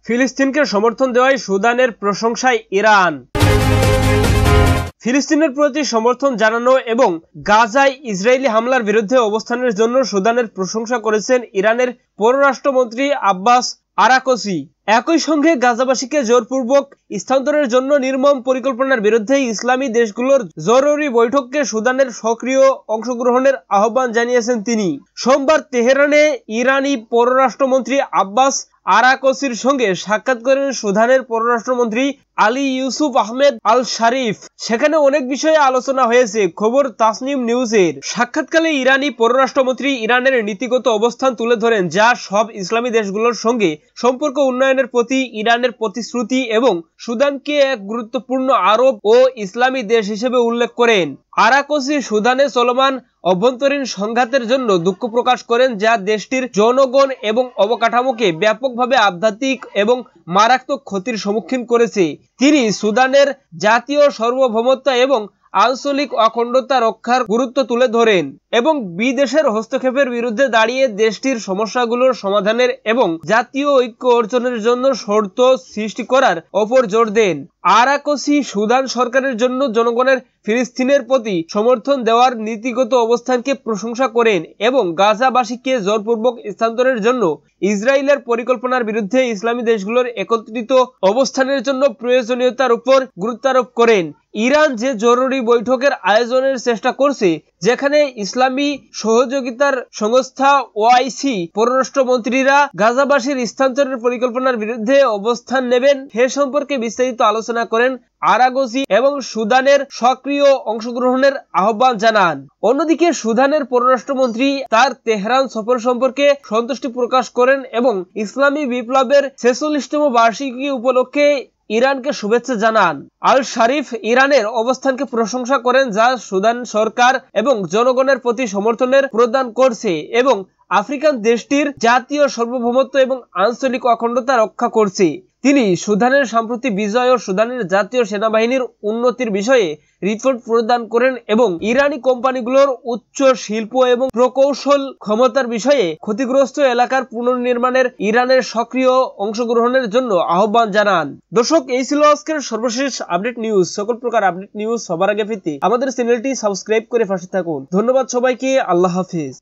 ফিলিস্তিনকে সমর্থন দেওয়ায় সুদানের প্রশংসায় ইরান। ফিলিস্তিনের প্রতি সমর্থন জানানো এবং গাজায় ইসরায়েলি হামলার বিরুদ্ধে অবস্থানের জন্য সুদানের প্রশংসা করেছেন ইরানের পররাষ্ট্রমন্ত্রী আব্বাস আরাকচি। একই সঙ্গে গাজাবাসীকে জোরপূর্বক স্থানান্তরের জন্য নির্মম পরিকল্পনার বিরুদ্ধে ইসলামী দেশগুলোর জরুরি বৈঠকে সুদানের সক্রিয় অংশগ্রহণের আহ্বান জানিয়েছেন তিনি। সোমবার তেহরানে ইরানি পররাষ্ট্রমন্ত্রী আব্বাস আরাকচির সঙ্গে সাক্ষাৎ করেন সুদানের পররাষ্ট্রমন্ত্রী আলী ইউসুফ আহমেদ আল শারিফ। সেখানে অনেক বিষয়ে আলোচনা হয়েছে। খবর তাসনিম নিউজের। সাক্ষাৎকালে ইরানি পররাষ্ট্রমন্ত্রী ইরানের নীতিগত অবস্থান তুলে ধরেন, যা সব ইসলামী দেশগুলোর সঙ্গে সম্পর্ক উন্নয়নের প্রতি ইরানের প্রতিশ্রুতি এবং সুদানকে এক গুরুত্বপূর্ণ আরব ও ইসলামী দেশ হিসেবে উল্লেখ করেন। আরাকচি সুদানে চলমান অভ্যন্তরীণ সংঘাতের জন্য দুঃখ প্রকাশ করেন, যা দেশটির জনগণ এবং অবকাঠামোকে ব্যাপকভাবে আধ্যাত্মিক এবং মারাত্মক ক্ষতির সম্মুখীন করেছে। তিনি সুদানের জাতীয় সার্বভৌমত্ব এবং আঞ্চলিক অখণ্ডতা রক্ষার গুরুত্ব তুলে ধরেন এবং বিদেশের হস্তক্ষেপের বিরুদ্ধে দাঁড়িয়ে দেশটির সমস্যাগুলোর সমাধানের এবং জাতীয় ঐক্য অর্জনের জন্য শর্ত সৃষ্টি করার ওপর জোর দেন। আরাকচি সুদান সরকারের জন্য জনগণের ফিলিস্তিনের প্রতি সমর্থন দেওয়ার নীতিগত অবস্থানকে প্রশংসা করেন এবং গাজাবাসীকে জোরপূর্বক স্থানান্তরের জন্য ইসরায়েলের পরিকল্পনার বিরুদ্ধে ইসলামী দেশগুলোর একত্রিত অবস্থানের জন্য প্রয়োজনীয়তার উপর গুরুত্ব আরোপ করেন। ইরান যে জরুরি বৈঠকের আয়োজনের চেষ্টা করছে, যেখানে ইসলামী সহযোগিতার সংস্থা ওআইসি পররাষ্ট্রমন্ত্রীরা গাজাবাসীর স্থানান্তরের পরিকল্পনার বিরুদ্ধে অবস্থান নেবেন, সে সম্পর্কে বিস্তারিত আলোচনা করেন আরাকচি এবং সুদানের সক্রিয় অংশগ্রহণের আহ্বান জানান। অন্যদিকে সুদানের পররাষ্ট্রমন্ত্রী তার তেহরান সফর সম্পর্কে সন্তুষ্টি প্রকাশ করেন এবং ইসলামী বিপ্লবের 46তম বার্ষিকী উপলক্ষে ইরানকে শুভেচ্ছা জানান। আল শারিফ ইরানের অবস্থানকে প্রশংসা করেন, যা সুদান সরকার এবং জনগণের প্রতি সমর্থনের প্রদান করছে এবং আফ্রিকান দেশটির জাতীয় সার্বভৌমত্ব এবং আঞ্চলিক অখণ্ডতা রক্ষা করছে। তিনি সুদানের সাম্প্রতিক বিজয় ও সুদানের জাতীয় সেনাবাহিনীর উন্নতির বিষয়ে রিপোর্ট প্রদান করেন এবং ইরানি কোম্পানিগুলোর উচ্চ শিল্প এবং প্রকৌশল ক্ষমতার বিষয়ে ক্ষতিগ্রস্ত এলাকার পুনর্নির্মাণের ইরানের সক্রিয় অংশগ্রহণের জন্য আহ্বান জানান। দর্শক, এই ছিল আজকের সর্বশেষ আপডেট নিউজ। সকল প্রকার আপডেট নিউজ সবার আগে পেতে আমাদের চ্যানেলটি সাবস্ক্রাইব করে পাশে থাকুন। ধন্যবাদ সবাইকে। আল্লাহ হাফিজ।